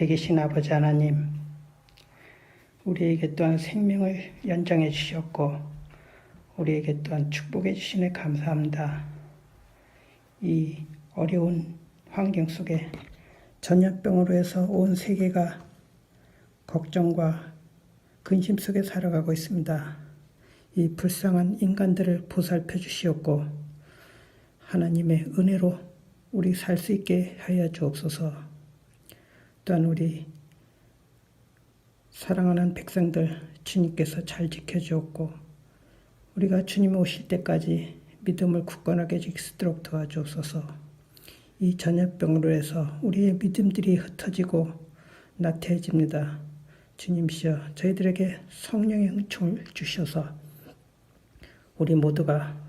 하늘에 계신 아버지 하나님, 우리에게 또한 생명을 연장해 주셨고 우리에게 또한 축복해 주시네 감사합니다. 이 어려운 환경 속에 전염병으로 해서 온 세계가 걱정과 근심 속에 살아가고 있습니다. 이 불쌍한 인간들을 보살펴 주시옵고 하나님의 은혜로 우리 살 수 있게 하여 주옵소서. 또한 우리 사랑하는 백성들 주님께서 잘 지켜주었고 우리가 주님 오실 때까지 믿음을 굳건하게 지키도록 도와주옵소서. 이 전염병으로 해서 우리의 믿음들이 흩어지고 나태해집니다. 주님이시여 저희들에게 성령의 은총을 주셔서 우리 모두가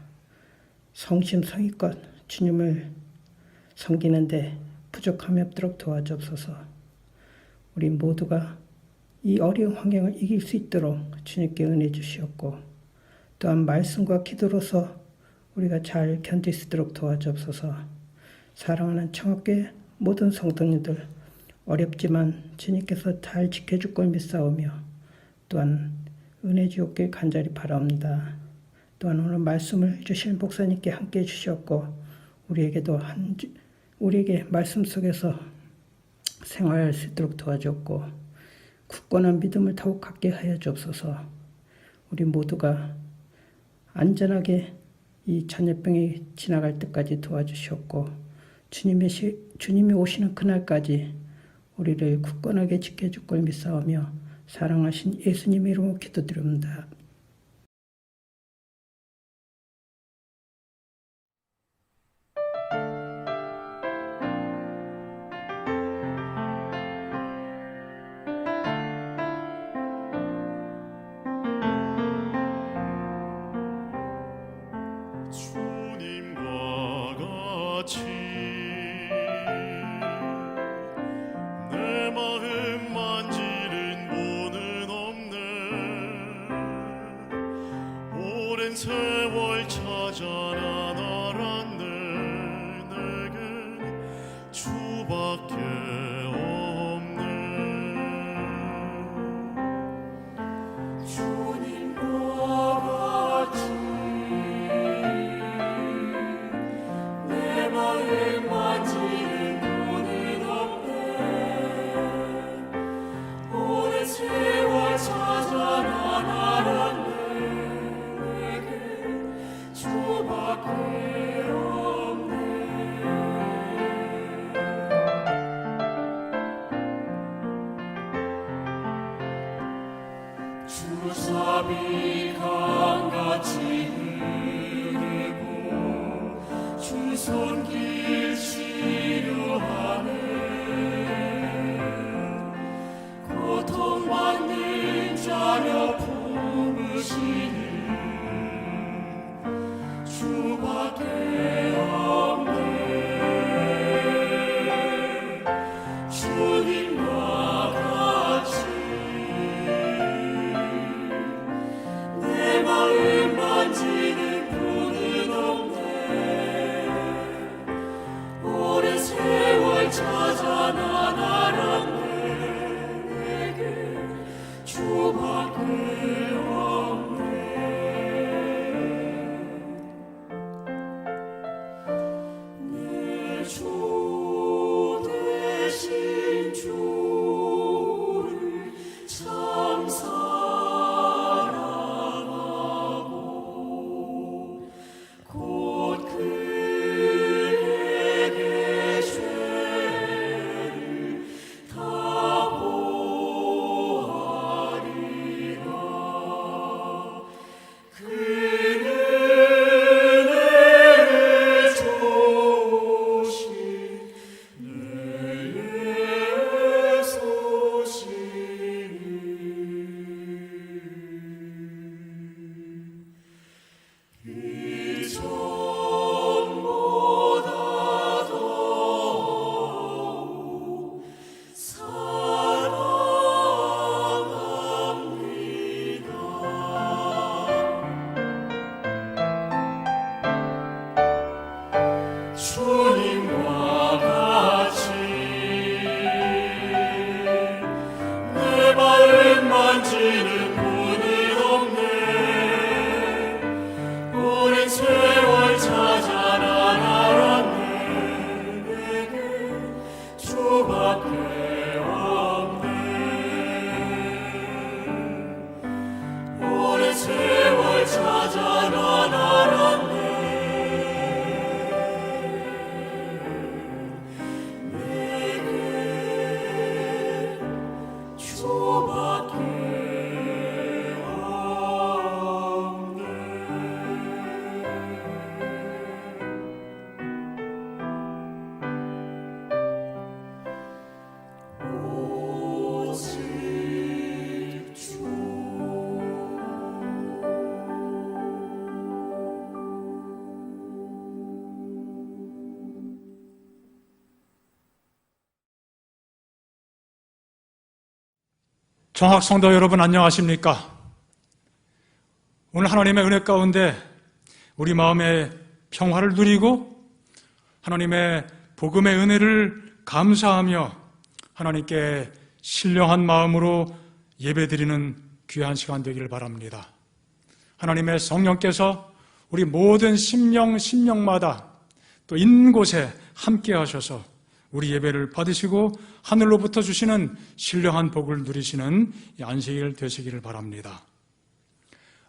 성심성의껏 주님을 섬기는데 부족함이 없도록 도와주옵소서. 우리 모두가 이 어려운 환경을 이길 수 있도록 주님께 은혜 주시옵고 또한 말씀과 기도로서 우리가 잘 견딜 수 있도록 도와주옵소서. 사랑하는 청학교의 모든 성도님들 어렵지만 주님께서 잘 지켜줄 걸 믿사오며 또한 은혜 주옵길 간절히 바라옵니다. 또한 오늘 말씀을 주신 목사님께 함께 해주셨고 우리에게 말씀 속에서 생활할 수 있도록 도와주었고 굳건한 믿음을 더욱 갖게 하여 주옵소서. 우리 모두가 안전하게 이 전염병이 지나갈 때까지 도와주시옵고 주님이 오시는 그날까지 우리를 굳건하게 지켜줄 걸 믿사오며 사랑하신 예수님의 이름으로 기도드립니다. 주님과 같이 내 마음 만지는 분은 없네. 오랜 세월 찾아나 알았네. 내겐 주밖에 없네. 주님과 같이 마음 만지는 분은 없네. 오랜 세월 찾아 난 알았네. 내게 주밖에 없네. 주사비 강같이 흐르고 주 손길 치료하네. 고통받는 자녀 품으시는 주밖에 없네. 주님과 같이 내 마음 만지는 분은 없네. 오랜 세월 세월 찾아 난 알았네. 내게 주밖에 없네. 오직 주. 정학성도 여러분 안녕하십니까? 오늘 하나님의 은혜 가운데 우리 마음의 평화를 누리고 하나님의 복음의 은혜를 감사하며 하나님께 신령한 마음으로 예배드리는 귀한 시간 되기를 바랍니다. 하나님의 성령께서 우리 모든 심령마다 또 있는 곳에 함께 하셔서 우리 예배를 받으시고 하늘로부터 주시는 신령한 복을 누리시는 안식일 되시기를 바랍니다.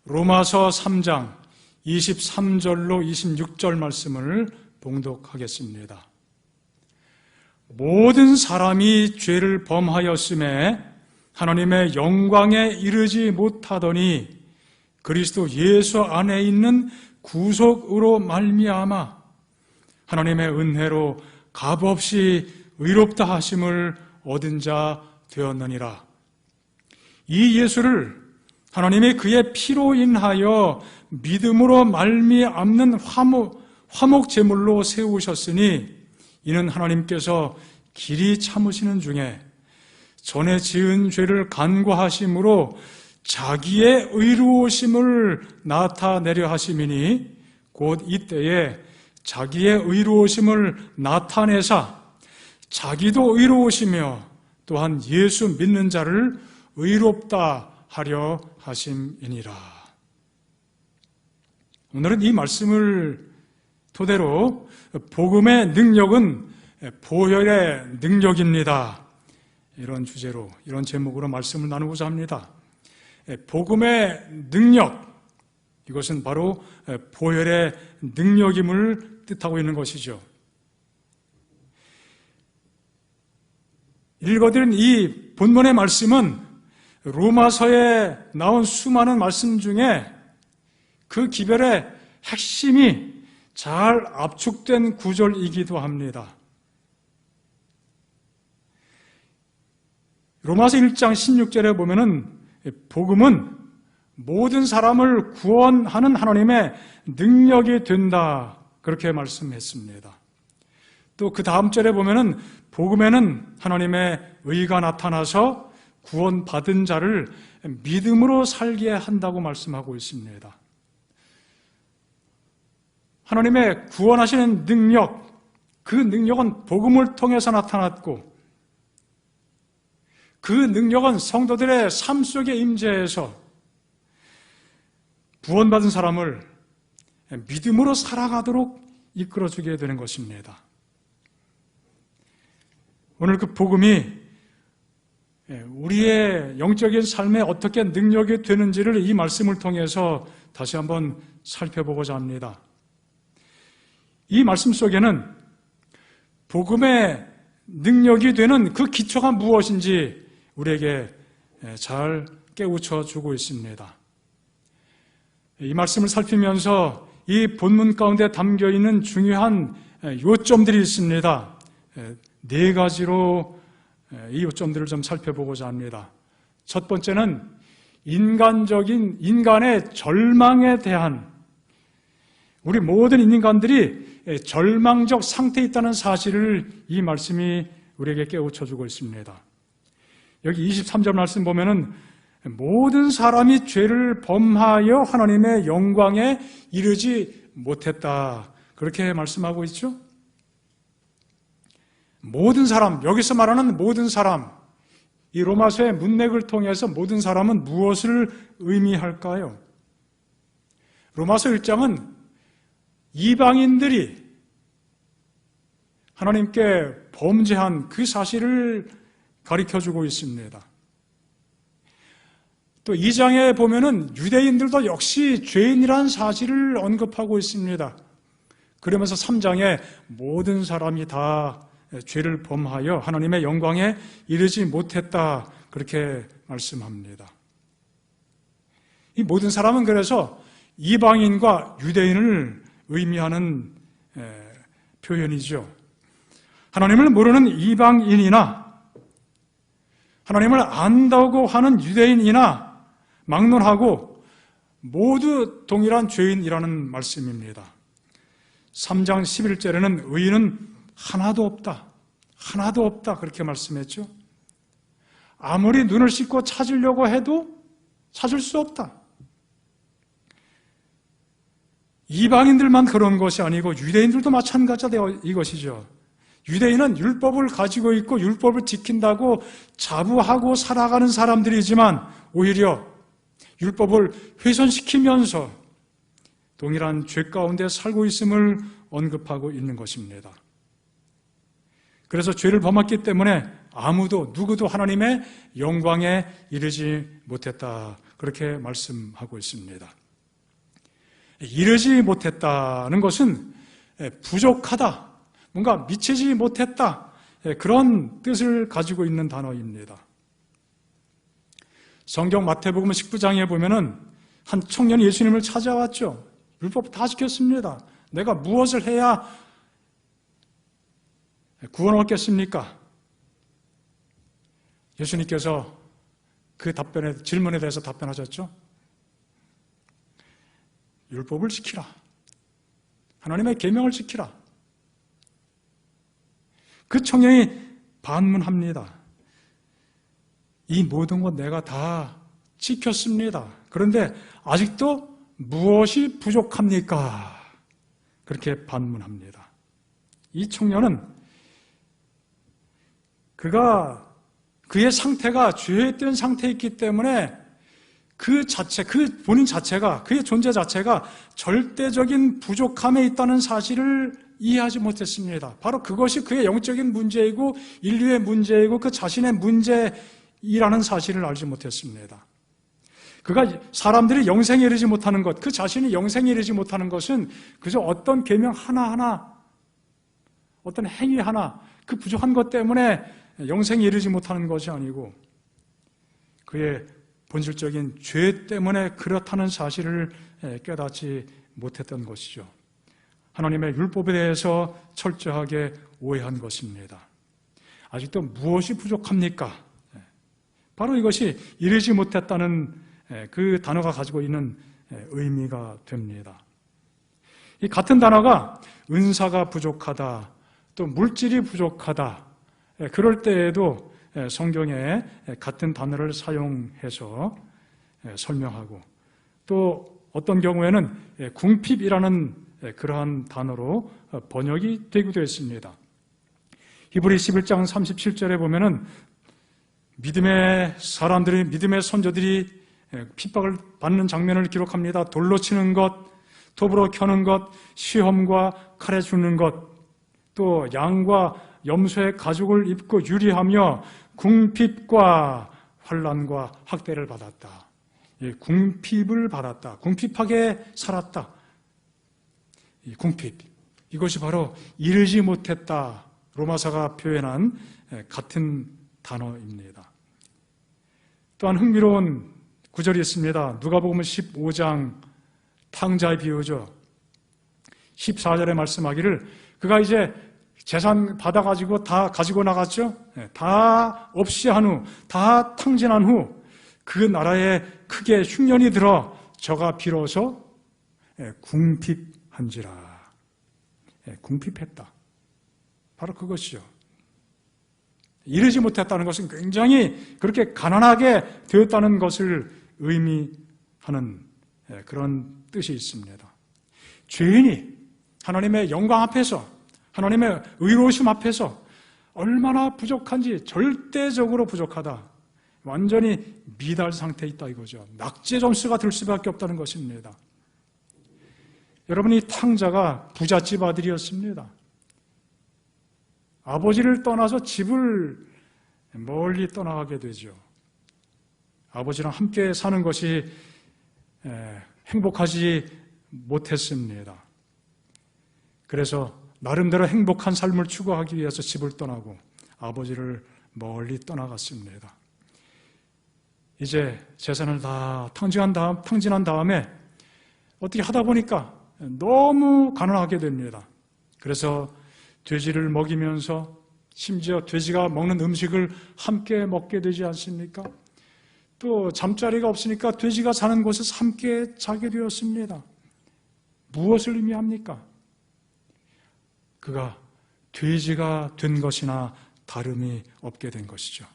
로마서 3장 23절로 26절 말씀을 봉독하겠습니다. 모든 사람이 죄를 범하였음에 하나님의 영광에 이르지 못하더니 그리스도 예수 안에 있는 구속으로 말미암아 하나님의 은혜로 값없이 의롭다 하심을 얻은 자 되었느니라. 이 예수를 하나님이 그의 피로 인하여 믿음으로 말미암는 화목 제물로 세우셨으니 이는 하나님께서 길이 참으시는 중에 전에 지은 죄를 간과하심으로 자기의 의로우심을 나타내려 하심이니 곧 이때에 자기의 의로우심을 나타내사 자기도 의로우시며 또한 예수 믿는 자를 의롭다 하려 하심이니라. 오늘은 이 말씀을 토대로 복음의 능력은 보혈의 능력입니다. 이런 주제로, 이런 제목으로 말씀을 나누고자 합니다. 복음의 능력, 이것은 바로 보혈의 능력임을 뜻하고 있는 것이죠. 읽어드린 이 본문의 말씀은 로마서에 나온 수많은 말씀 중에 그 기별의 핵심이 잘 압축된 구절이기도 합니다. 로마서 1장 16절에 보면은 복음은 모든 사람을 구원하는 하나님의 능력이 된다. 그렇게 말씀했습니다. 또 그 다음 절에 보면은 복음에는 하나님의 의가 나타나서 구원받은 자를 믿음으로 살게 한다고 말씀하고 있습니다. 하나님의 구원하시는 능력, 그 능력은 복음을 통해서 나타났고 그 능력은 성도들의 삶 속에 임재해서 구원받은 사람을 믿음으로 살아가도록 이끌어주게 되는 것입니다. 오늘 그 복음이 우리의 영적인 삶에 어떻게 능력이 되는지를 이 말씀을 통해서 다시 한번 살펴보고자 합니다. 이 말씀 속에는 복음의 능력이 되는 그 기초가 무엇인지 우리에게 잘 깨우쳐 주고 있습니다. 이 말씀을 살피면서 이 본문 가운데 담겨 있는 중요한 요점들이 있습니다. 네 가지로 이 요점들을 좀 살펴보고자 합니다. 첫 번째는 인간의 절망에 대한, 우리 모든 인간들이 절망적 상태에 있다는 사실을 이 말씀이 우리에게 깨우쳐주고 있습니다. 여기 23절 말씀 보면은 모든 사람이 죄를 범하여 하나님의 영광에 이르지 못했다. 그렇게 말씀하고 있죠? 모든 사람, 여기서 말하는 모든 사람, 이 로마서의 문맥을 통해서 모든 사람은 무엇을 의미할까요? 로마서 1장은 이방인들이 하나님께 범죄한 그 사실을 가르쳐주고 있습니다. 또 2장에 보면은 유대인들도 역시 죄인이라는 사실을 언급하고 있습니다. 그러면서 3장에 모든 사람이 다 죄를 범하여 하나님의 영광에 이르지 못했다, 그렇게 말씀합니다. 이 모든 사람은 그래서 이방인과 유대인을 의미하는 표현이죠. 하나님을 모르는 이방인이나 하나님을 안다고 하는 유대인이나 막론하고 모두 동일한 죄인이라는 말씀입니다. 3장 11절에는 의인은 하나도 없다, 하나도 없다, 그렇게 말씀했죠. 아무리 눈을 씻고 찾으려고 해도 찾을 수 없다. 이방인들만 그런 것이 아니고 유대인들도 마찬가지다, 이것이죠. 유대인은 율법을 가지고 있고 율법을 지킨다고 자부하고 살아가는 사람들이지만 오히려 율법을 훼손시키면서 동일한 죄 가운데 살고 있음을 언급하고 있는 것입니다. 그래서 죄를 범했기 때문에 아무도 누구도 하나님의 영광에 이르지 못했다, 그렇게 말씀하고 있습니다. 이르지 못했다는 것은 부족하다, 뭔가 미치지 못했다, 그런 뜻을 가지고 있는 단어입니다. 성경 마태복음 19장에 보면은 한 청년이 예수님을 찾아왔죠. 율법 다 지켰습니다. 내가 무엇을 해야 구원 얻겠습니까? 예수님께서 그 질문에 대해서 답변하셨죠. 율법을 지키라. 하나님의 계명을 지키라. 그 청년이 반문합니다. 이 모든 것 내가 다 지켰습니다. 그런데 아직도 무엇이 부족합니까? 그렇게 반문합니다. 이 청년은 그의 상태가 죄된 상태였기 때문에 그 본인 자체가, 그의 존재 자체가 절대적인 부족함에 있다는 사실을 이해하지 못했습니다. 바로 그것이 그의 영적인 문제이고 인류의 문제이고 그 자신의 문제이라는 사실을 알지 못했습니다. 그가 사람들이 영생에 이르지 못하는 것, 그 자신이 영생에 이르지 못하는 것은 그저 어떤 계명 하나하나, 어떤 행위 하나, 그 부족한 것 때문에 영생에 이르지 못하는 것이 아니고 그의 본질적인 죄 때문에 그렇다는 사실을 깨닫지 못했던 것이죠. 하나님의 율법에 대해서 철저하게 오해한 것입니다. 아직도 무엇이 부족합니까? 바로 이것이 이르지 못했다는 그 단어가 가지고 있는 의미가 됩니다. 이 같은 단어가 은사가 부족하다, 또 물질이 부족하다, 그럴 때에도 성경에 같은 단어를 사용해서 설명하고, 또 어떤 경우에는 궁핍이라는 그러한 단어로 번역이 되기도 했습니다. 히브리 11장 37절에 보면은 믿음의 사람들이, 믿음의 선조들이 핍박을 받는 장면을 기록합니다. 돌로 치는 것, 톱으로 켜는 것, 시험과 칼에 죽는 것, 또 양과 염소의 가죽을 입고 유리하며 궁핍과 환난과 학대를 받았다. 궁핍을 받았다. 궁핍하게 살았다. 이 궁핍, 이것이 바로 이르지 못했다, 로마서가 표현한 같은 단어입니다. 또한 흥미로운 구절이 있습니다. 누가복음 15장 탕자의 비유죠. 14절에 말씀하기를 그가 이제 재산 받아가지고 다 가지고 나갔죠. 다 없이 한 후, 다 탕진한 후 그 나라에 크게 흉년이 들어 저가 비로소 궁핍한지라. 궁핍했다. 바로 그것이죠. 이르지 못했다는 것은 굉장히 그렇게 가난하게 되었다는 것을 의미하는 그런 뜻이 있습니다. 죄인이 하나님의 영광 앞에서, 하나님의 의로우심 앞에서 얼마나 부족한지, 절대적으로 부족하다, 완전히 미달 상태에 있다 이거죠. 낙제 점수가 될 수밖에 없다는 것입니다. 여러분, 이 탕자가 부잣집 아들이었습니다. 아버지를 떠나서 집을 멀리 떠나가게 되죠. 아버지랑 함께 사는 것이 행복하지 못했습니다. 그래서 나름대로 행복한 삶을 추구하기 위해서 집을 떠나고 아버지를 멀리 떠나갔습니다. 이제 재산을 다 탕진한 다음에 어떻게 하다 보니까 너무 가난하게 됩니다. 그래서 돼지를 먹이면서 심지어 돼지가 먹는 음식을 함께 먹게 되지 않습니까? 또 잠자리가 없으니까 돼지가 자는 곳에서 함께 자게 되었습니다. 무엇을 의미합니까? 그가 돼지가 된 것이나 다름이 없게 된 것이죠.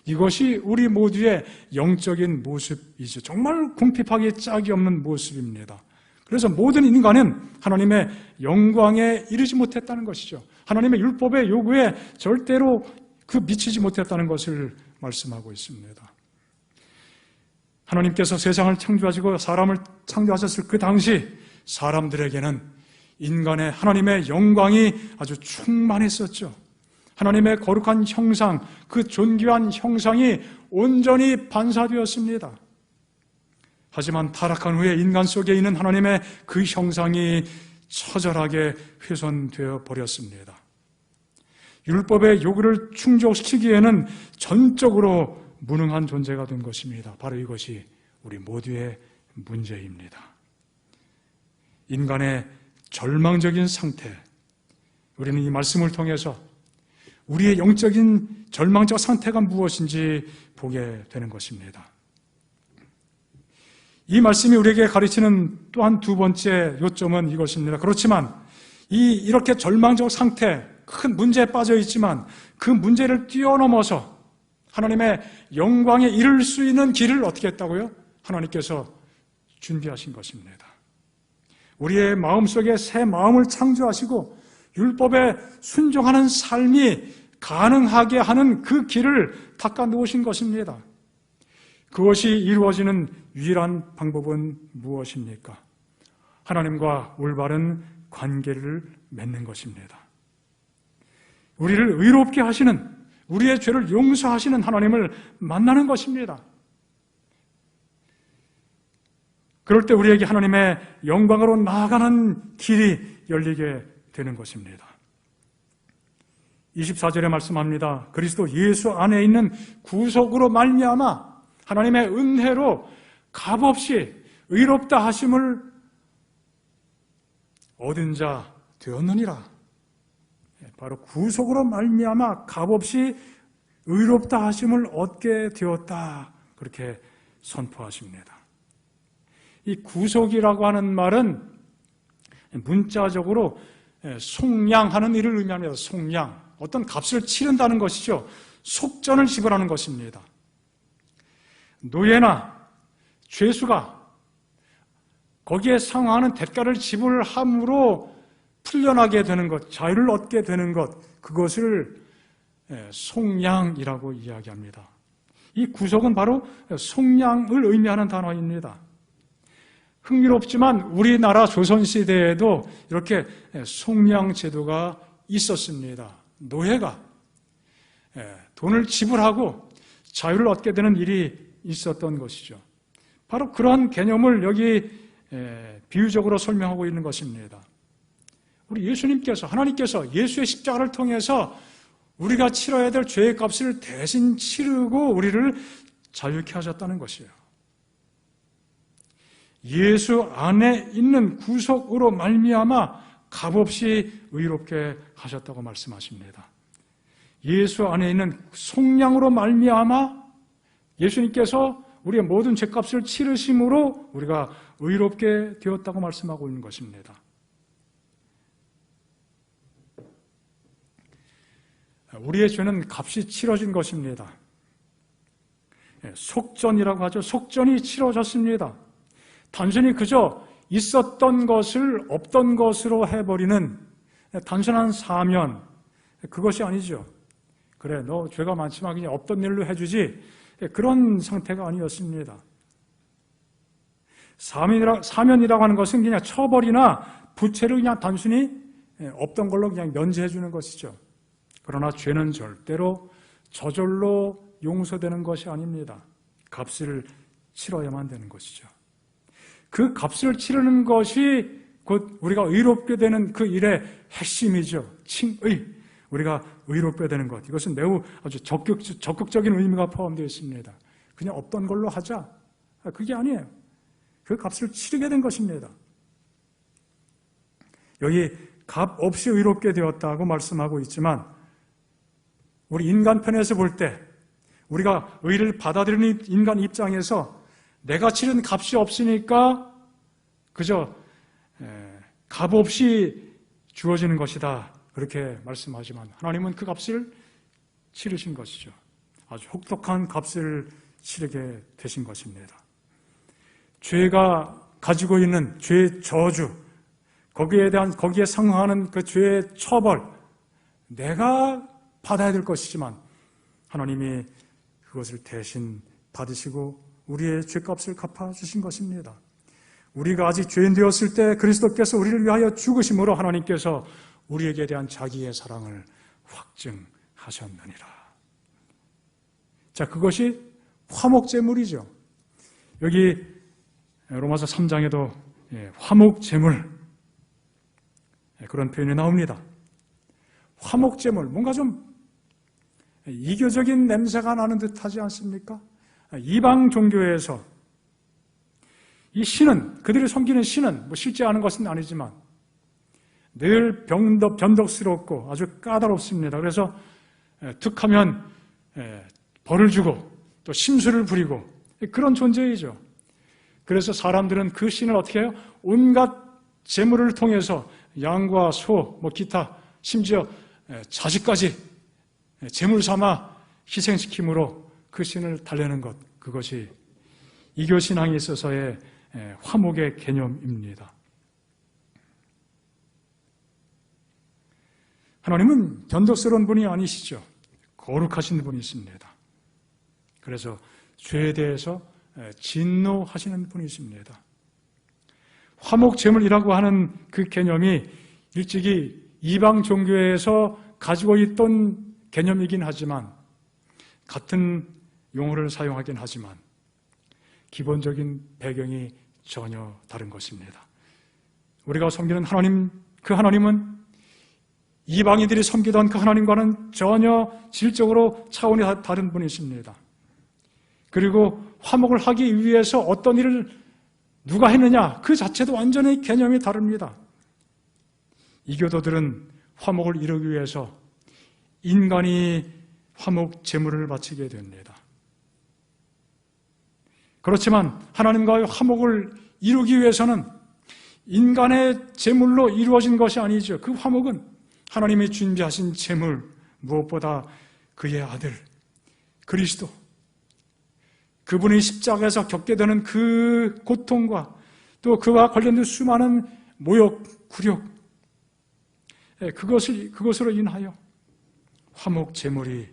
이것이 우리 모두의 영적인 모습이죠. 정말 궁핍하게 짝이 없는 모습입니다. 그래서 모든 인간은 하나님의 영광에 이르지 못했다는 것이죠. 하나님의 율법의 요구에 절대로 미치지 못했다는 것을 말씀하고 있습니다. 하나님께서 세상을 창조하시고 사람을 창조하셨을 그 당시 사람들에게는 인간의 하나님의 영광이 아주 충만했었죠. 하나님의 거룩한 형상, 그 존귀한 형상이 온전히 반사되었습니다. 하지만 타락한 후에 인간 속에 있는 하나님의 그 형상이 처절하게 훼손되어 버렸습니다. 율법의 요구를 충족시키기에는 전적으로 무능한 존재가 된 것입니다. 바로 이것이 우리 모두의 문제입니다. 인간의 절망적인 상태, 우리는 이 말씀을 통해서 우리의 영적인 절망적 상태가 무엇인지 보게 되는 것입니다. 이 말씀이 우리에게 가르치는 또한 두 번째 요점은 이것입니다. 그렇지만 이렇게 절망적 상태, 큰 문제에 빠져 있지만 그 문제를 뛰어넘어서 하나님의 영광에 이를 수 있는 길을 어떻게 했다고요? 하나님께서 준비하신 것입니다. 우리의 마음속에 새 마음을 창조하시고 율법에 순종하는 삶이 가능하게 하는 그 길을 닦아 놓으신 것입니다. 그것이 이루어지는 유일한 방법은 무엇입니까? 하나님과 올바른 관계를 맺는 것입니다. 우리를 의롭게 하시는, 우리의 죄를 용서하시는 하나님을 만나는 것입니다. 그럴 때 우리에게 하나님의 영광으로 나아가는 길이 열리게 되는 것입니다. 24절에 말씀합니다. 그리스도 예수 안에 있는 구속으로 말미암아 하나님의 은혜로 값없이 의롭다 하심을 얻은 자 되었느니라. 바로 구속으로 말미암아 값없이 의롭다 하심을 얻게 되었다. 그렇게 선포하십니다. 이 구속이라고 하는 말은 문자적으로 속량하는 일을 의미합니다. 속량. 어떤 값을 치른다는 것이죠. 속전을 지불하는 것입니다. 노예나 죄수가 거기에 상응하는 대가를 지불함으로 풀려나게 되는 것, 자유를 얻게 되는 것, 그것을 속량이라고 이야기합니다. 이 구속은 바로 속량을 의미하는 단어입니다. 흥미롭지만 우리나라 조선시대에도 이렇게 속량 제도가 있었습니다. 노예가 돈을 지불하고 자유를 얻게 되는 일이 있었던 것이죠. 바로 그러한 개념을 여기 비유적으로 설명하고 있는 것입니다. 우리 예수님께서, 하나님께서 예수의 십자가를 통해서 우리가 치러야 될 죄의 값을 대신 치르고 우리를 자유케 하셨다는 것이에요. 예수 안에 있는 구속으로 말미암아 값없이 의롭게 하셨다고 말씀하십니다. 예수 안에 있는 속량으로 말미암아 예수님께서 우리의 모든 죄값을 치르심으로 우리가 의롭게 되었다고 말씀하고 있는 것입니다. 우리의 죄는 값이 치러진 것입니다. 속전이라고 하죠. 속전이 치러졌습니다. 단순히 그저 있었던 것을 없던 것으로 해버리는 단순한 사면, 그것이 아니죠. 그래, 너 죄가 많지만 그냥 없던 일로 해주지, 그런 상태가 아니었습니다. 사면이라고 하는 것은 그냥 처벌이나 부채를 그냥 단순히 없던 걸로 그냥 면제해 주는 것이죠. 그러나 죄는 절대로 저절로 용서되는 것이 아닙니다. 값을 치러야만 되는 것이죠. 그 값을 치르는 것이 곧 우리가 의롭게 되는 그 일의 핵심이죠. 칭의. 우리가 의롭게 되는 것. 이것은 매우 아주 적극적인 의미가 포함되어 있습니다. 그냥 없던 걸로 하자. 그게 아니에요. 그 값을 치르게 된 것입니다. 여기 값 없이 의롭게 되었다고 말씀하고 있지만 우리 인간 편에서 볼 때 우리가 의를 받아들이는 인간 입장에서 내가 치른 값이 없으니까 그저 값 없이 주어지는 것이다. 그렇게 말씀하지만 하나님은 그 값을 치르신 것이죠. 아주 혹독한 값을 치르게 되신 것입니다. 죄가 가지고 있는 죄의 저주, 거기에 상응하는 그 죄의 처벌, 내가 받아야 될 것이지만 하나님이 그것을 대신 받으시고 우리의 죄값을 갚아주신 것입니다. 우리가 아직 죄인 되었을 때 그리스도께서 우리를 위하여 죽으심으로 하나님께서 우리에게 대한 자기의 사랑을 확증하셨느니라. 자, 그것이 화목제물이죠. 여기 로마서 3장에도 화목제물 그런 표현이 나옵니다. 화목제물, 뭔가 좀 이교적인 냄새가 나는 듯 하지 않습니까? 이방 종교에서 이 신은, 그들이 섬기는 신은 실제 아는 것은 아니지만 늘 변덕스럽고 아주 까다롭습니다. 그래서 툭하면 벌을 주고 또 심술을 부리고 그런 존재이죠. 그래서 사람들은 그 신을 어떻게 해요? 온갖 제물을 통해서 양과 소, 기타, 심지어 자식까지 제물 삼아 희생시킴으로 그 신을 달래는 것, 그것이 이교신앙에 있어서의 화목의 개념입니다. 하나님은 변덕스러운 분이 아니시죠. 거룩하신 분이십니다. 그래서 죄에 대해서 진노하시는 분이십니다. 화목제물이라고 하는 그 개념이 일찍이 이방 종교에서 가지고 있던 개념이긴 하지만 같은 용어를 사용하긴 하지만 기본적인 배경이 전혀 다른 것입니다. 우리가 섬기는 하나님, 그 하나님은 이방인들이 섬기던 그 하나님과는 전혀 질적으로 차원이 다른 분이십니다. 그리고 화목을 하기 위해서 어떤 일을 누가 했느냐, 그 자체도 완전히 개념이 다릅니다. 이교도들은 화목을 이루기 위해서 인간이 화목 제물을 바치게 됩니다. 그렇지만 하나님과의 화목을 이루기 위해서는 인간의 제물로 이루어진 것이 아니죠. 그 화목은 하나님이 준비하신 제물, 무엇보다 그의 아들 그리스도, 그분이 십자가에서 겪게 되는 그 고통과 또 그와 관련된 수많은 모욕, 굴욕, 그것으로 인하여 화목 제물이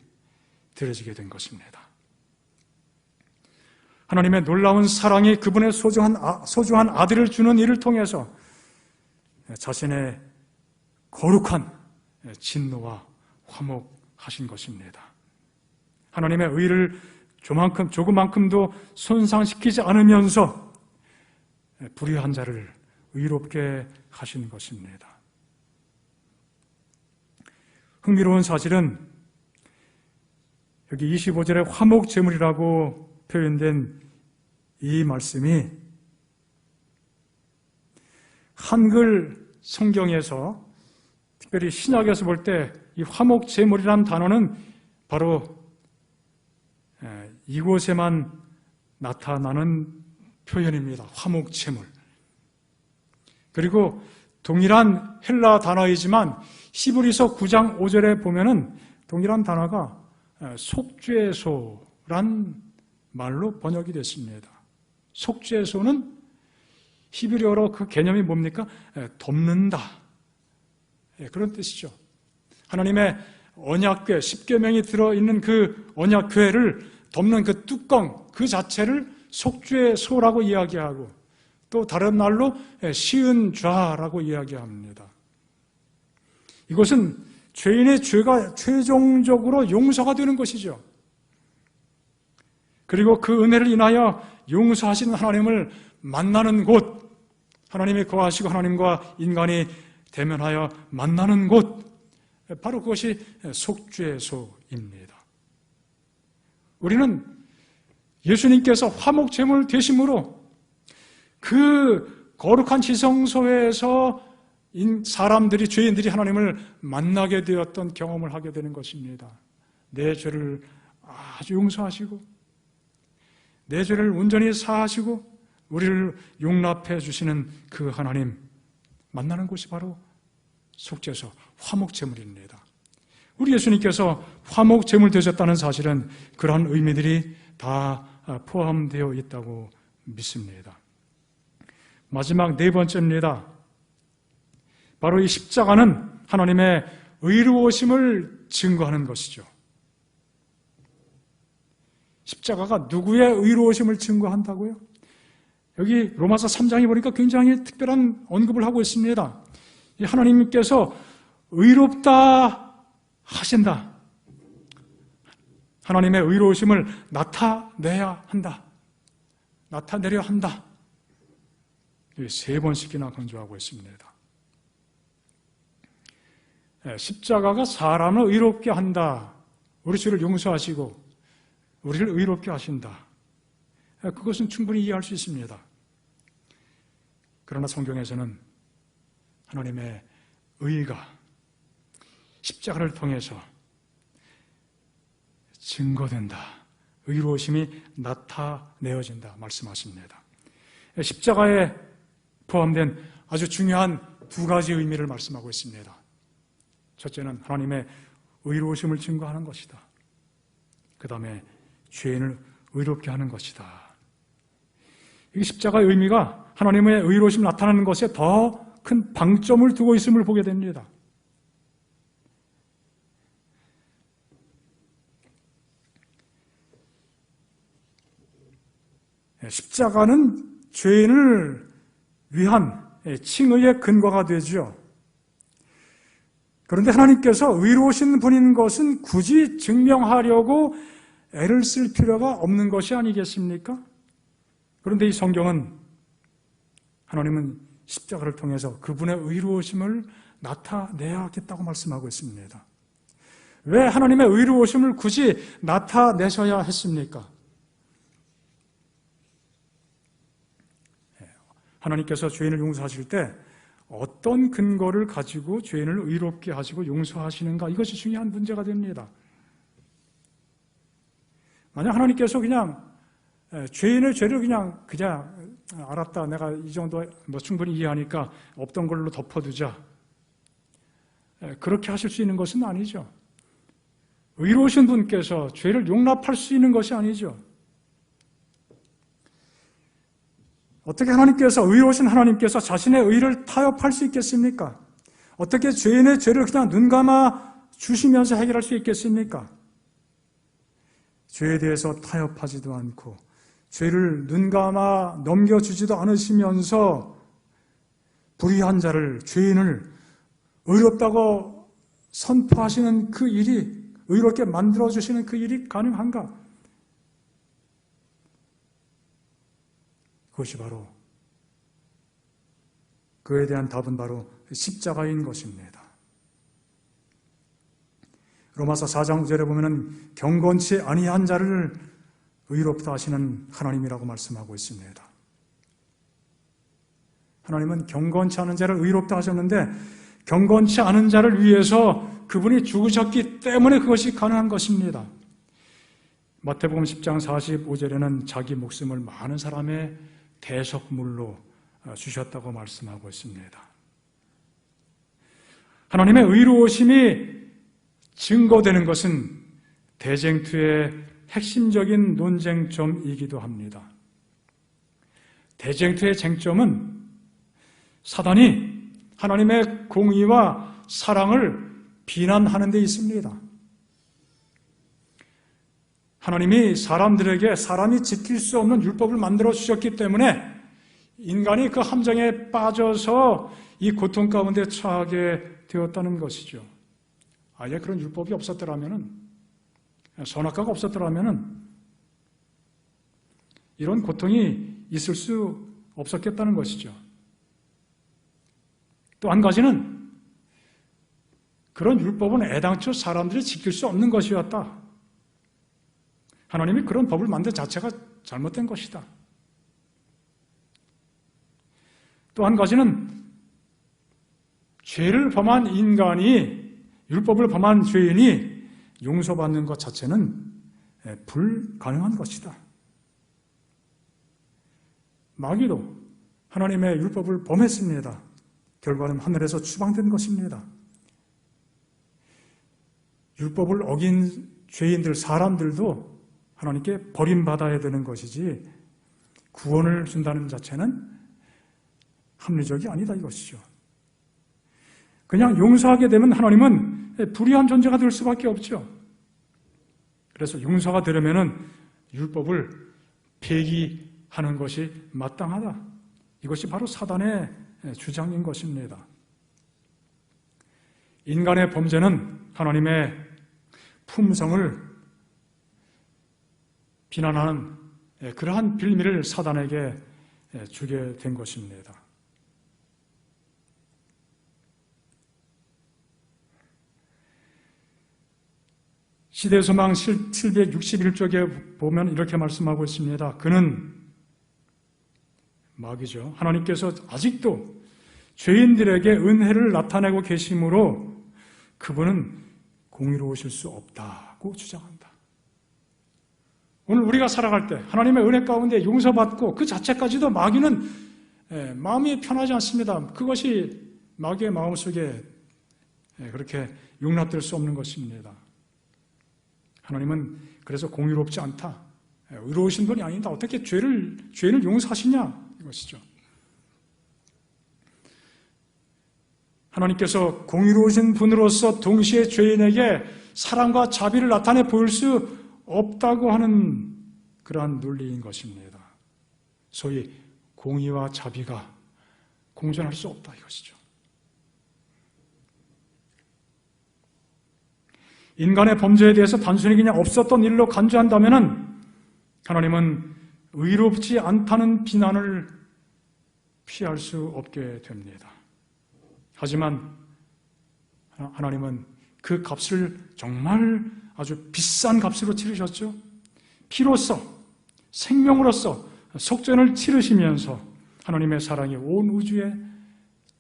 드려지게 된 것입니다. 하나님의 놀라운 사랑이 그분의 소중한 아들을 주는 일을 통해서 자신의 거룩한 진노와 화목하신 것입니다. 하나님의 의를 조금만큼도 손상시키지 않으면서 불의한 자를 의롭게 하신 것입니다. 흥미로운 사실은 여기 25절에 화목제물이라고 표현된 이 말씀이 한글 성경에서 특별히 신약에서 볼 때 이 화목제물이라는 단어는 바로 이곳에만 나타나는 표현입니다. 화목제물. 그리고 동일한 헬라 단어이지만 히브리서 9장 5절에 보면은 동일한 단어가 속죄소란 말로 번역이 됐습니다. 속죄소는 히브리어로 그 개념이 뭡니까? 덮는다. 그런 뜻이죠. 하나님의 언약궤, 십계명이 들어있는 그 언약궤를 덮는 그 뚜껑, 그 자체를 속죄소라고 이야기하고 또 다른 말로 시은좌라고 이야기합니다. 이것은 죄인의 죄가 최종적으로 용서가 되는 것이죠. 그리고 그 은혜를 인하여 용서하시는 하나님을 만나는 곳, 하나님이 거하시고 하나님과 인간이 대면하여 만나는 곳, 바로 그것이 속죄소입니다. 우리는 예수님께서 화목제물 되심으로 그 거룩한 지성소에서 사람들이, 죄인들이 하나님을 만나게 되었던 경험을 하게 되는 것입니다. 내 죄를 아주 용서하시고 내 죄를 온전히 사하시고 우리를 용납해 주시는 그 하나님 만나는 곳이 바로 속죄소, 화목제물입니다. 우리 예수님께서 화목제물 되셨다는 사실은 그러한 의미들이 다 포함되어 있다고 믿습니다. 마지막 네 번째입니다. 바로 이 십자가는 하나님의 의로우심을 증거하는 것이죠. 십자가가 누구의 의로우심을 증거한다고요? 여기 로마서 3장에 보니까 굉장히 특별한 언급을 하고 있습니다. 하나님께서 의롭다 하신다. 하나님의 의로우심을 나타내야 한다. 나타내려 한다. 세 번씩이나 강조하고 있습니다. 십자가가 사람을 의롭게 한다. 우리 죄를 용서하시고 우리를 의롭게 하신다. 그것은 충분히 이해할 수 있습니다. 그러나 성경에서는 하나님의 의가 십자가를 통해서 증거된다. 의로우심이 나타내어진다 말씀하십니다. 십자가에 포함된 아주 중요한 두 가지 의미를 말씀하고 있습니다. 첫째는 하나님의 의로우심을 증거하는 것이다. 그 다음에 죄인을 의롭게 하는 것이다. 이 십자가의 의미가 하나님의 의로우심을 나타내는 것에 더 큰 방점을 두고 있음을 보게 됩니다. 십자가는 죄인을 위한 칭의의 근거가 되죠. 그런데 하나님께서 의로우신 분인 것은 굳이 증명하려고 애를 쓸 필요가 없는 것이 아니겠습니까? 그런데 이 성경은 하나님은 십자가를 통해서 그분의 의로우심을 나타내야겠다고 말씀하고 있습니다. 왜 하나님의 의로우심을 굳이 나타내셔야 했습니까? 하나님께서 죄인을 용서하실 때 어떤 근거를 가지고 죄인을 의롭게 하시고 용서하시는가, 이것이 중요한 문제가 됩니다. 만약 하나님께서 그냥 죄인의 죄를 그냥 알았다, 내가 이 정도 충분히 이해하니까 없던 걸로 덮어두자, 그렇게 하실 수 있는 것은 아니죠. 의로우신 분께서 죄를 용납할 수 있는 것이 아니죠. 어떻게 의로우신 하나님께서 자신의 의를 타협할 수 있겠습니까? 어떻게 죄인의 죄를 그냥 눈 감아 주시면서 해결할 수 있겠습니까? 죄에 대해서 타협하지도 않고 죄를 눈 감아 넘겨주지도 않으시면서 불의한 자를, 죄인을 의롭다고 선포하시는 그 일이, 의롭게 만들어주시는 그 일이 가능한가? 그것이 바로, 그에 대한 답은 바로 십자가인 것입니다. 로마서 4장 9절에 보면은 경건치 아니한 자를 의롭다 하시는 하나님이라고 말씀하고 있습니다. 하나님은 경건치 않은 자를 의롭다 하셨는데 경건치 않은 자를 위해서 그분이 죽으셨기 때문에 그것이 가능한 것입니다. 마태복음 10장 45절에는 자기 목숨을 많은 사람의 대속물로 주셨다고 말씀하고 있습니다. 하나님의 의로우심이 증거되는 것은 대쟁투의 핵심적인 논쟁점이기도 합니다. 대쟁투의 쟁점은 사단이 하나님의 공의와 사랑을 비난하는 데 있습니다. 하나님이 사람들에게 사람이 지킬 수 없는 율법을 만들어 주셨기 때문에 인간이 그 함정에 빠져서 이 고통 가운데 처하게 되었다는 것이죠. 아예 그런 율법이 없었더라면은, 선악과가 없었더라면은 이런 고통이 있을 수 없었겠다는 것이죠. 또 한 가지는 그런 율법은 애당초 사람들이 지킬 수 없는 것이었다. 하나님이 그런 법을 만든 자체가 잘못된 것이다. 또 한 가지는 죄를 범한 인간이, 율법을 범한 죄인이 용서받는 것 자체는 불가능한 것이다. 마귀도 하나님의 율법을 범했습니다. 결과는 하늘에서 추방된 것입니다. 율법을 어긴 죄인들, 사람들도 하나님께 버림받아야 되는 것이지 구원을 준다는 자체는 합리적이 아니다 이것이죠. 그냥 용서하게 되면 하나님은 불의한 존재가 될 수밖에 없죠. 그래서 용서가 되려면 율법을 폐기하는 것이 마땅하다. 이것이 바로 사단의 주장인 것입니다. 인간의 범죄는 하나님의 품성을 비난하는 그러한 빌미를 사단에게 주게 된 것입니다. 시대소망 761쪽에 보면 이렇게 말씀하고 있습니다. 그는, 마귀죠, 하나님께서 아직도 죄인들에게 은혜를 나타내고 계시므로 그분은 공의로우실 수 없다고 주장한다. 오늘 우리가 살아갈 때 하나님의 은혜 가운데 용서받고 그 자체까지도 마귀는 마음이 편하지 않습니다. 그것이 마귀의 마음속에 그렇게 용납될 수 없는 것입니다. 하나님은 그래서 공의롭지 않다, 의로우신 분이 아니다, 어떻게 죄인을 용서하시냐 이것이죠. 하나님께서 공의로우신 분으로서 동시에 죄인에게 사랑과 자비를 나타내 보일 수 없다고 하는 그러한 논리인 것입니다. 소위 공의와 자비가 공존할 수 없다 이것이죠. 인간의 범죄에 대해서 단순히 그냥 없었던 일로 간주한다면 하나님은 의롭지 않다는 비난을 피할 수 없게 됩니다. 하지만 하나님은 그 값을 정말 아주 비싼 값으로 치르셨죠. 피로써, 생명으로서 속전을 치르시면서 하나님의 사랑이 온 우주에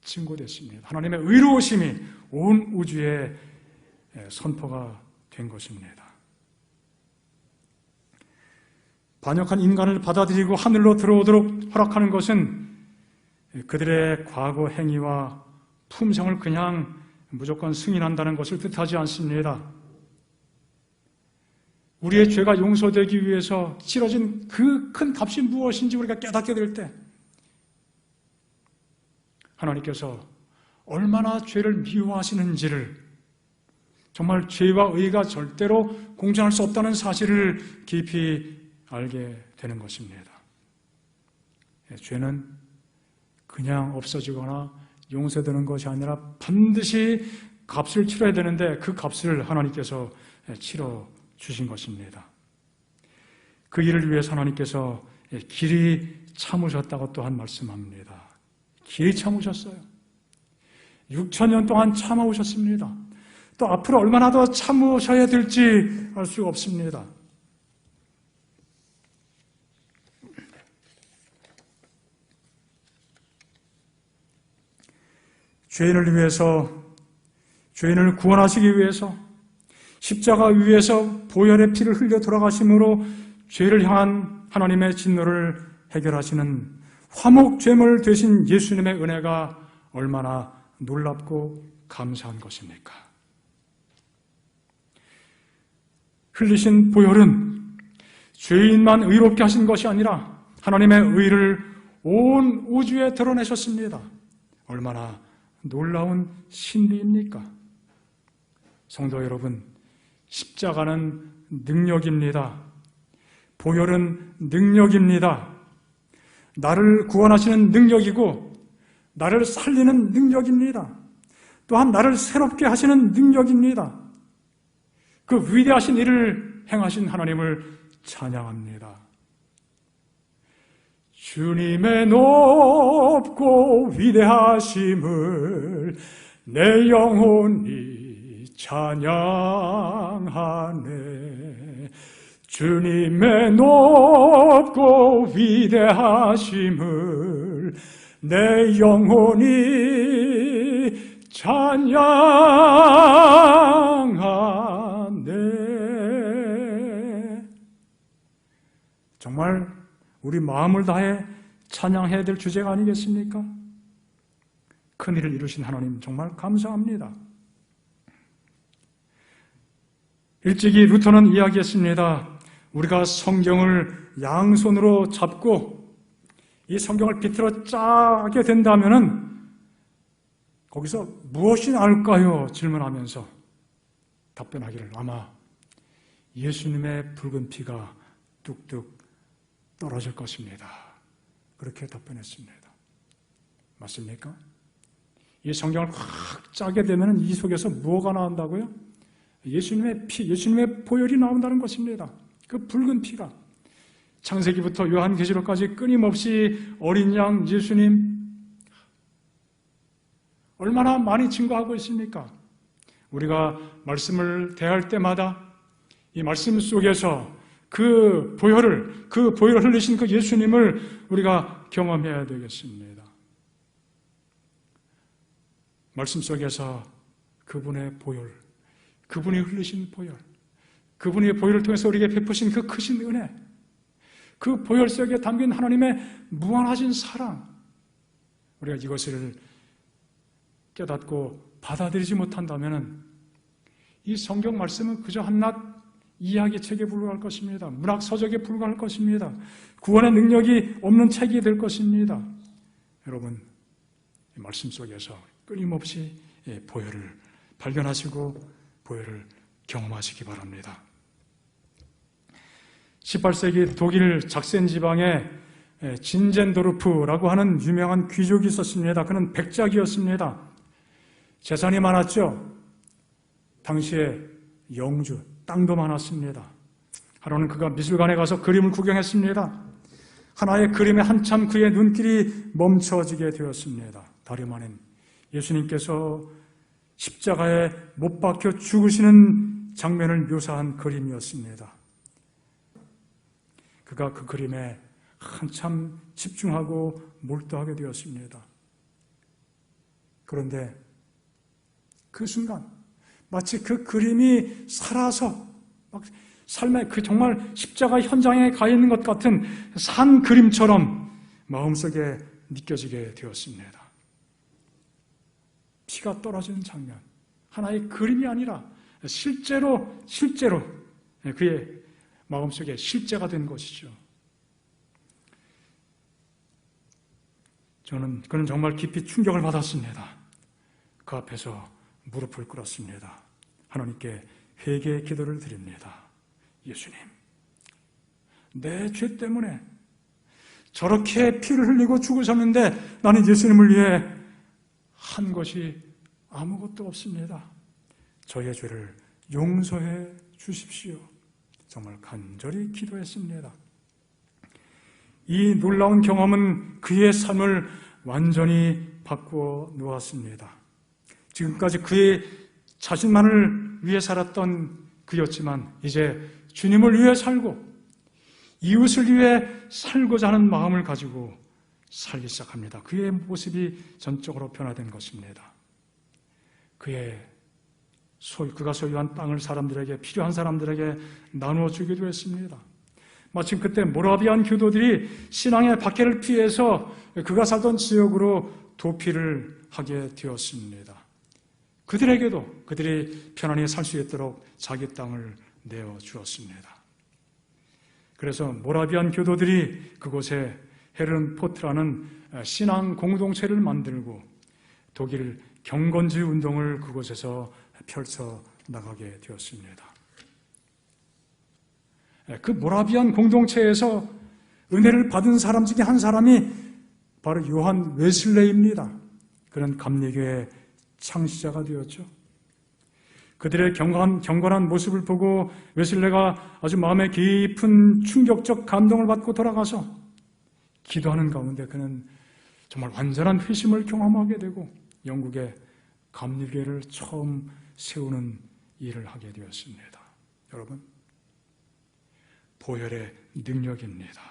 증거됐습니다. 하나님의 의로우심이 온 우주에 선포가 된 것입니다. 반역한 인간을 받아들이고 하늘로 들어오도록 허락하는 것은 그들의 과거 행위와 품성을 그냥 무조건 승인한다는 것을 뜻하지 않습니다. 우리의 죄가 용서되기 위해서 치러진 그 큰 값이 무엇인지 우리가 깨닫게 될 때 하나님께서 얼마나 죄를 미워하시는지를, 정말 죄와 의가 절대로 공존할 수 없다는 사실을 깊이 알게 되는 것입니다. 죄는 그냥 없어지거나 용서되는 것이 아니라 반드시 값을 치러야 되는데 그 값을 하나님께서 치러 주신 것입니다. 그 일을 위해서 하나님께서 길이 참으셨다고 또한 말씀합니다. 길이 참으셨어요. 6,000년 동안 참아오셨습니다. 또 앞으로 얼마나 더 참으셔야 될지 알 수가 없습니다. 죄인을 위해서, 죄인을 구원하시기 위해서 십자가 위에서 보혈의 피를 흘려 돌아가심으로 죄를 향한 하나님의 진노를 해결하시는 화목제물 되신 예수님의 은혜가 얼마나 놀랍고 감사한 것입니까? 흘리신 보혈은 죄인만 의롭게 하신 것이 아니라 하나님의 의를 온 우주에 드러내셨습니다. 얼마나 놀라운 신비입니까? 성도 여러분, 십자가는 능력입니다. 보혈은 능력입니다. 나를 구원하시는 능력이고 나를 살리는 능력입니다. 또한 나를 새롭게 하시는 능력입니다. 그 위대하신 일을 행하신 하나님을 찬양합니다. 주님의 높고 위대하심을 내 영혼이 찬양하네. 주님의 높고 위대하심을 내 영혼이 찬양하네. 정말 우리 마음을 다해 찬양해야 될 주제가 아니겠습니까? 큰일을 이루신 하나님 정말 감사합니다. 일찍이 루터는 이야기했습니다. 우리가 성경을 양손으로 잡고 이 성경을 비틀어 짜게 된다면은 거기서 무엇이 나올까요? 질문하면서 답변하기를 아마 예수님의 붉은 피가 뚝뚝 떨어질 것입니다. 그렇게 답변했습니다. 맞습니까? 이 성경을 확 짜게 되면 이 속에서 무엇가 나온다고요? 예수님의 피, 예수님의 보혈이 나온다는 것입니다. 그 붉은 피가 창세기부터 요한계시록까지 끊임없이 어린 양 예수님 얼마나 많이 증거하고 있습니까? 우리가 말씀을 대할 때마다 이 말씀 속에서 그 보혈을 흘리신 그 예수님을 우리가 경험해야 되겠습니다. 말씀 속에서 그분의 보혈, 그분이 흘리신 보혈, 그분의 보혈을 통해서 우리에게 베푸신 그 크신 은혜, 그 보혈 속에 담긴 하나님의 무한하신 사랑, 우리가 이것을 깨닫고 받아들이지 못한다면 이 성경 말씀은 그저 한낱 이야기책에 불과할 것입니다. 문학서적에 불과할 것입니다. 구원의 능력이 없는 책이 될 것입니다. 여러분, 이 말씀 속에서 끊임없이 보혈을 발견하시고 보혈을 경험하시기 바랍니다. 18세기 독일 작센 지방에 진젠도르프라고 하는 유명한 귀족이 있었습니다. 그는 백작이었습니다. 재산이 많았죠. 당시에 영주, 땅도 많았습니다. 하루는 그가 미술관에 가서 그림을 구경했습니다. 하나의 그림에 한참 그의 눈길이 멈춰지게 되었습니다. 다름 아닌 예수님께서 십자가에 못 박혀 죽으시는 장면을 묘사한 그림이었습니다. 그가 그 그림에 한참 집중하고 몰두하게 되었습니다. 그런데 그 순간 마치 그 그림이 살아서 막 삶의 그 정말 십자가 현장에 가 있는 것 같은 산 그림처럼 마음속에 느껴지게 되었습니다. 피가 떨어지는 장면, 하나의 그림이 아니라 실제로 그의 마음속에 실제가 된 것이죠. 그는 정말 깊이 충격을 받았습니다. 그 앞에서 무릎을 꿇었습니다. 하나님께 회개의 기도를 드립니다. 예수님, 내 죄 때문에 저렇게 피를 흘리고 죽으셨는데 나는 예수님을 위해 한 것이 아무것도 없습니다. 저의 죄를 용서해 주십시오. 정말 간절히 기도했습니다. 이 놀라운 경험은 그의 삶을 완전히 바꾸어 놓았습니다. 지금까지 그의 자신만을 위해 살았던 그였지만 이제 주님을 위해 살고 이웃을 위해 살고자 하는 마음을 가지고 살기 시작합니다. 그의 모습이 전적으로 변화된 것입니다. 그가 소유한 땅을 사람들에게, 필요한 사람들에게 나누어 주기도 했습니다. 마침 그때 모라비안 교도들이 신앙의 박해를 피해서 그가 살던 지역으로 도피를 하게 되었습니다. 그들에게도 그들이 편안히 살 수 있도록 자기 땅을 내어 주었습니다. 그래서 모라비안 교도들이 그곳에 헤른포트라는 신앙 공동체를 만들고 독일 경건지 운동을 그곳에서 펼쳐 나가게 되었습니다. 그 모라비안 공동체에서 은혜를 받은 사람 중에 한 사람이 바로 요한 웨슬레이입니다. 그는 감리교의 창시자가 되었죠. 그들의 경건한 모습을 보고 웨슬레가 아주 마음에 깊은 충격적 감동을 받고 돌아가서 기도하는 가운데 그는 정말 완전한 회심을 경험하게 되고 영국의 감리교회를 처음 세우는 일을 하게 되었습니다. 여러분, 보혈의 능력입니다.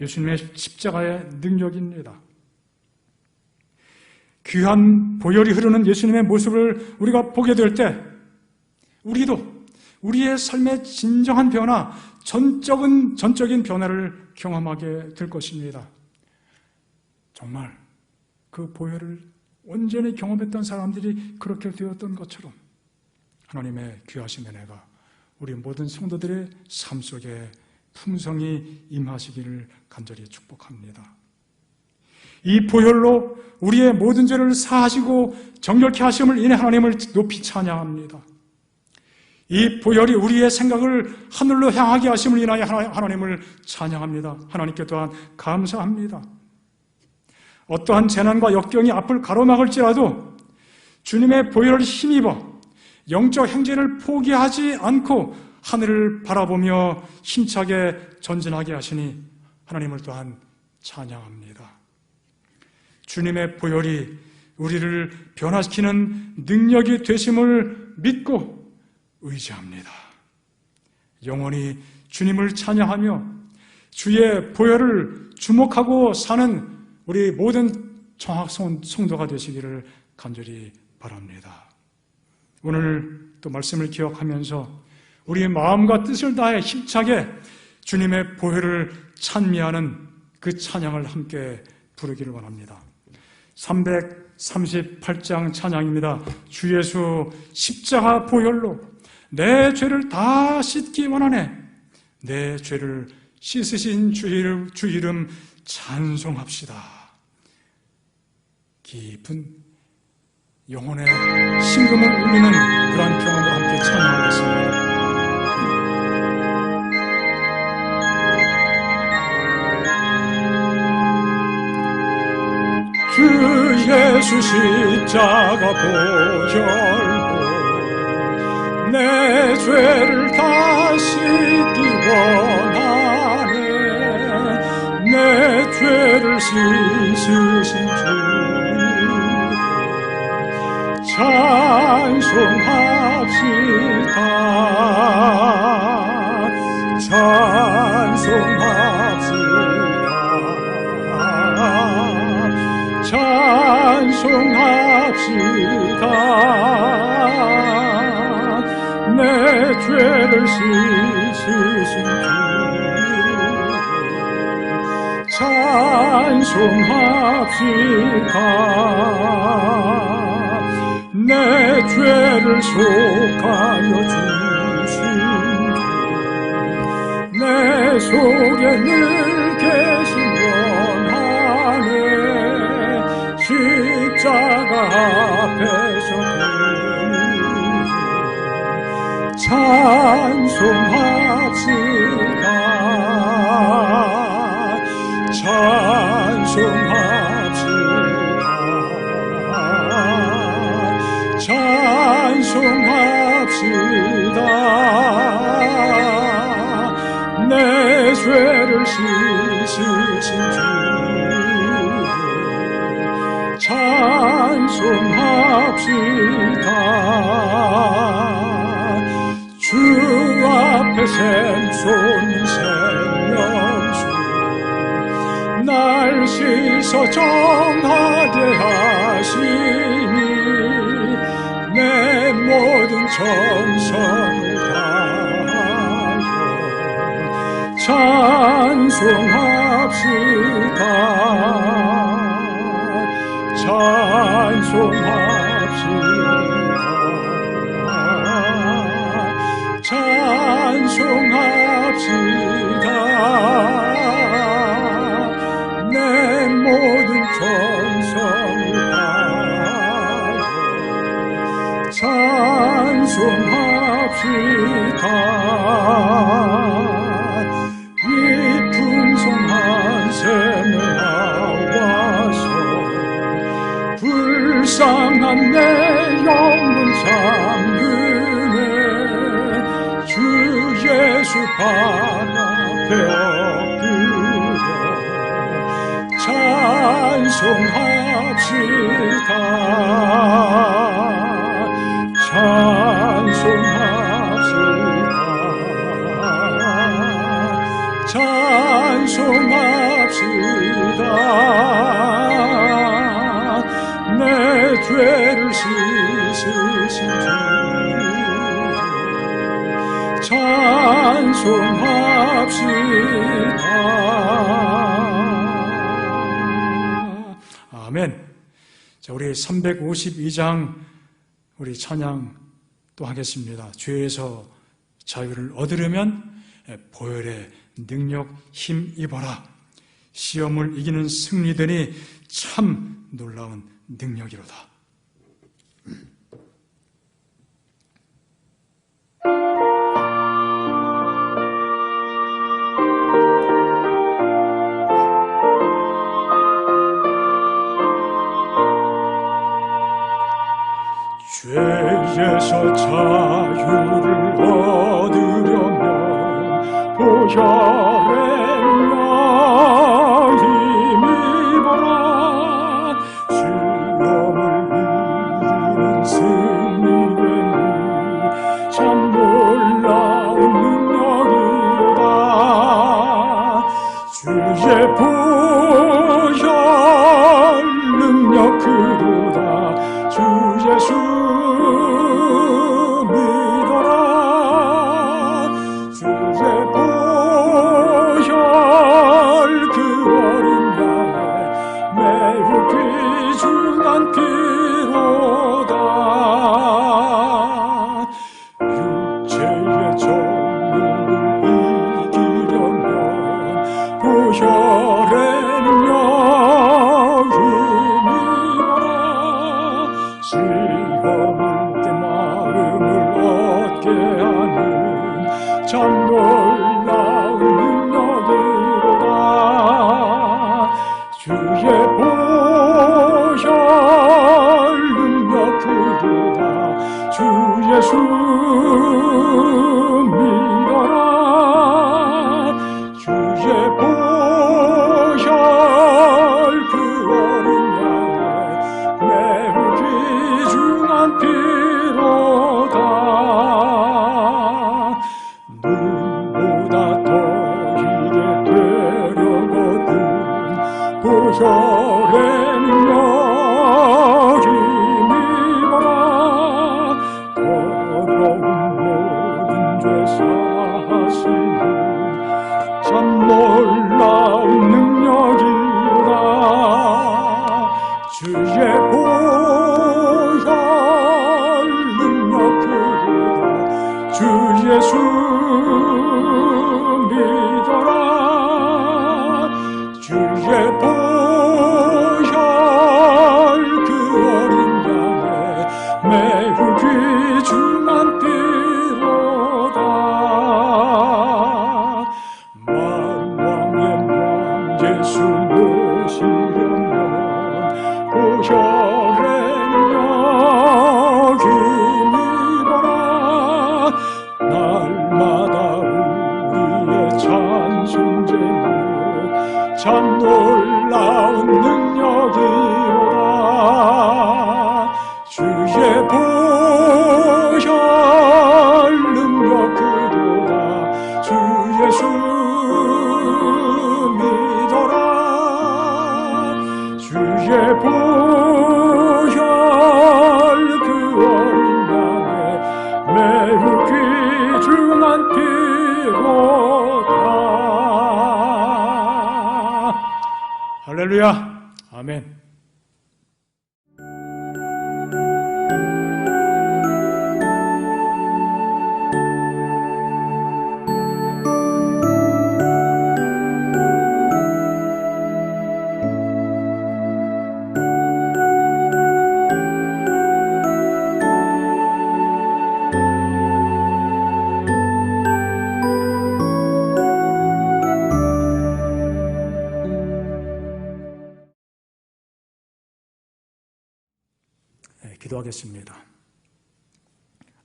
예수님의 십자가의 능력입니다. 귀한 보혈이 흐르는 예수님의 모습을 우리가 보게 될 때 우리도 우리의 삶의 진정한 변화, 전적인 변화를 경험하게 될 것입니다. 정말 그 보혈을 온전히 경험했던 사람들이 그렇게 되었던 것처럼 하나님의 귀하신 은혜가 우리 모든 성도들의 삶 속에 풍성히 임하시기를 간절히 축복합니다. 이 보혈로 우리의 모든 죄를 사하시고 정결케 하심을 인해 하나님을 높이 찬양합니다. 이 보혈이 우리의 생각을 하늘로 향하게 하심을 인하여 하나님을 찬양합니다. 하나님께 또한 감사합니다. 어떠한 재난과 역경이 앞을 가로막을지라도 주님의 보혈을 힘입어 영적 행진을 포기하지 않고 하늘을 바라보며 힘차게 전진하게 하시니 하나님을 또한 찬양합니다. 주님의 보혈이 우리를 변화시키는 능력이 되심을 믿고 의지합니다. 영원히 주님을 찬양하며 주의 보혈을 주목하고 사는 우리 모든 정학 성도가 되시기를 간절히 바랍니다. 오늘 또 말씀을 기억하면서 우리의 마음과 뜻을 다해 힘차게 주님의 보혈을 찬미하는 그 찬양을 함께 부르기를 원합니다. 338장 찬양입니다. 주 예수 십자가 보혈로 내 죄를 다 씻기 원하네. 내 죄를 씻으신 주 이름 찬송합시다. 깊은 영혼의 심금을 울리는 그러한 경험을 함께 찬양하겠습니다. 주 예수 십자가 보혈로 내 죄를 다 씻기 원하네. 내 죄를 씻으신 주 찬송합시다. 찬송합시다. 내 죄를 씻으신 주 찬송합시다. 내 죄를 속하여 주신 주 내 속에 늘 계신 원하네. 십자가 앞에서 찬송합시다. 찬송합시다. 내 죄를 씻으신 주 찬송합시다. 주 앞에 샘솟는 생명수 날 씻어 정하게 하시니 내 모든 정성을 다하여 찬송합시다. 찬송합시다. 내 모든 정성을 다하여 찬송합시다. 이 풍성한 샘을 나와서 불쌍한 내 영혼 잠그네. 주 예수 발 앞에 엎드려 찬송합시다. 내 죄를 씻으신 주 찬송합시다. 아멘. 자, 우리 352장 우리 찬양 또 하겠습니다. 죄에서 자유를 얻으려면 보혈의 능력 힘입어라. 시험을 이기는 승리되니 참 놀라운 능력이로다. 죄에서 자유를 얻으려면 보혈의 힘입어라. 시험을 이기는 승리되니 참 놀라운 능력이로다. 주의 보혈 능력 그도다. 주 예수 믿어라. 주의 보혈 그 어린 양의 매우 귀중한 피로다. 육체의 정욕을 이기려면 보혈의 능력 힘입어라. 시험을 때 마음을 얻게 하는 참 놀라운 능력이로다. 주의 보혈 능력 그도다. 주 예수 믿어라. 주의 보혈 그 어린 양의 매우 귀중한 피로다. 눈보다 더 희게 되려거든 보혈의 능력 힘입어라. 더러운 모든 죄 사하시는 참 놀라운 능력이로다. 주의 보혈 능력 그도다. 주 예수 믿어라. 주의 보혈 그 어린 양의 매우 귀중한 피로다. 만왕의 왕 예수 모시려면 보혈의 능력 힘입어라. 날마다 우리의 찬송 제목 참 놀라운 능력이로다. 주의 보혈 능력 그도다. 주 예수 믿어라. 주의 보혈 그 어린 양의 매우 귀중한 피로다. 할렐루야. 아멘. 기도하겠습니다.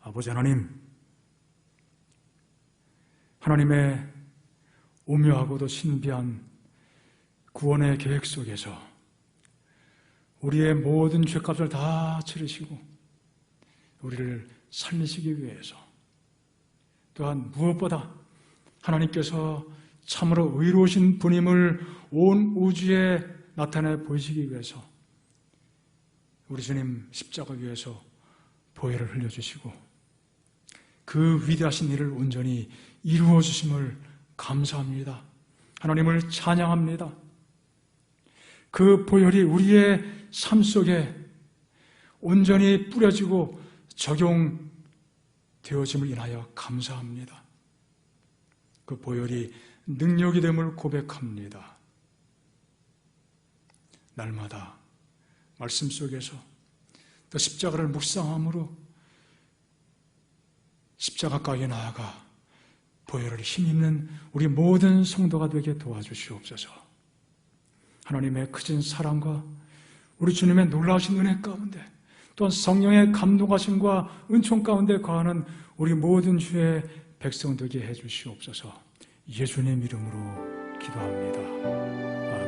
아버지 하나님, 하나님의 오묘하고도 신비한 구원의 계획 속에서 우리의 모든 죄값을 다 치르시고 우리를 살리시기 위해서, 또한 무엇보다 하나님께서 참으로 의로우신 분임을 온 우주에 나타내 보이시기 위해서 우리 주님 십자가 위에서 보혈을 흘려주시고 그 위대하신 일을 온전히 이루어 주심을 감사합니다. 하나님을 찬양합니다. 그 보혈이 우리의 삶 속에 온전히 뿌려지고 적용되어짐을 인하여 감사합니다. 그 보혈이 능력이 됨을 고백합니다. 날마다 말씀 속에서 또 십자가를 묵상함으로 십자가 가에 나아가 보혈을 힘입는 우리 모든 성도가 되게 도와주시옵소서. 하나님의 크신 사랑과 우리 주님의 놀라우신 은혜 가운데, 또한 성령의 감동하심과 은총 가운데 거하는 우리 모든 주의 백성 되게 해주시옵소서. 예수님 이름으로 기도합니다. 아멘.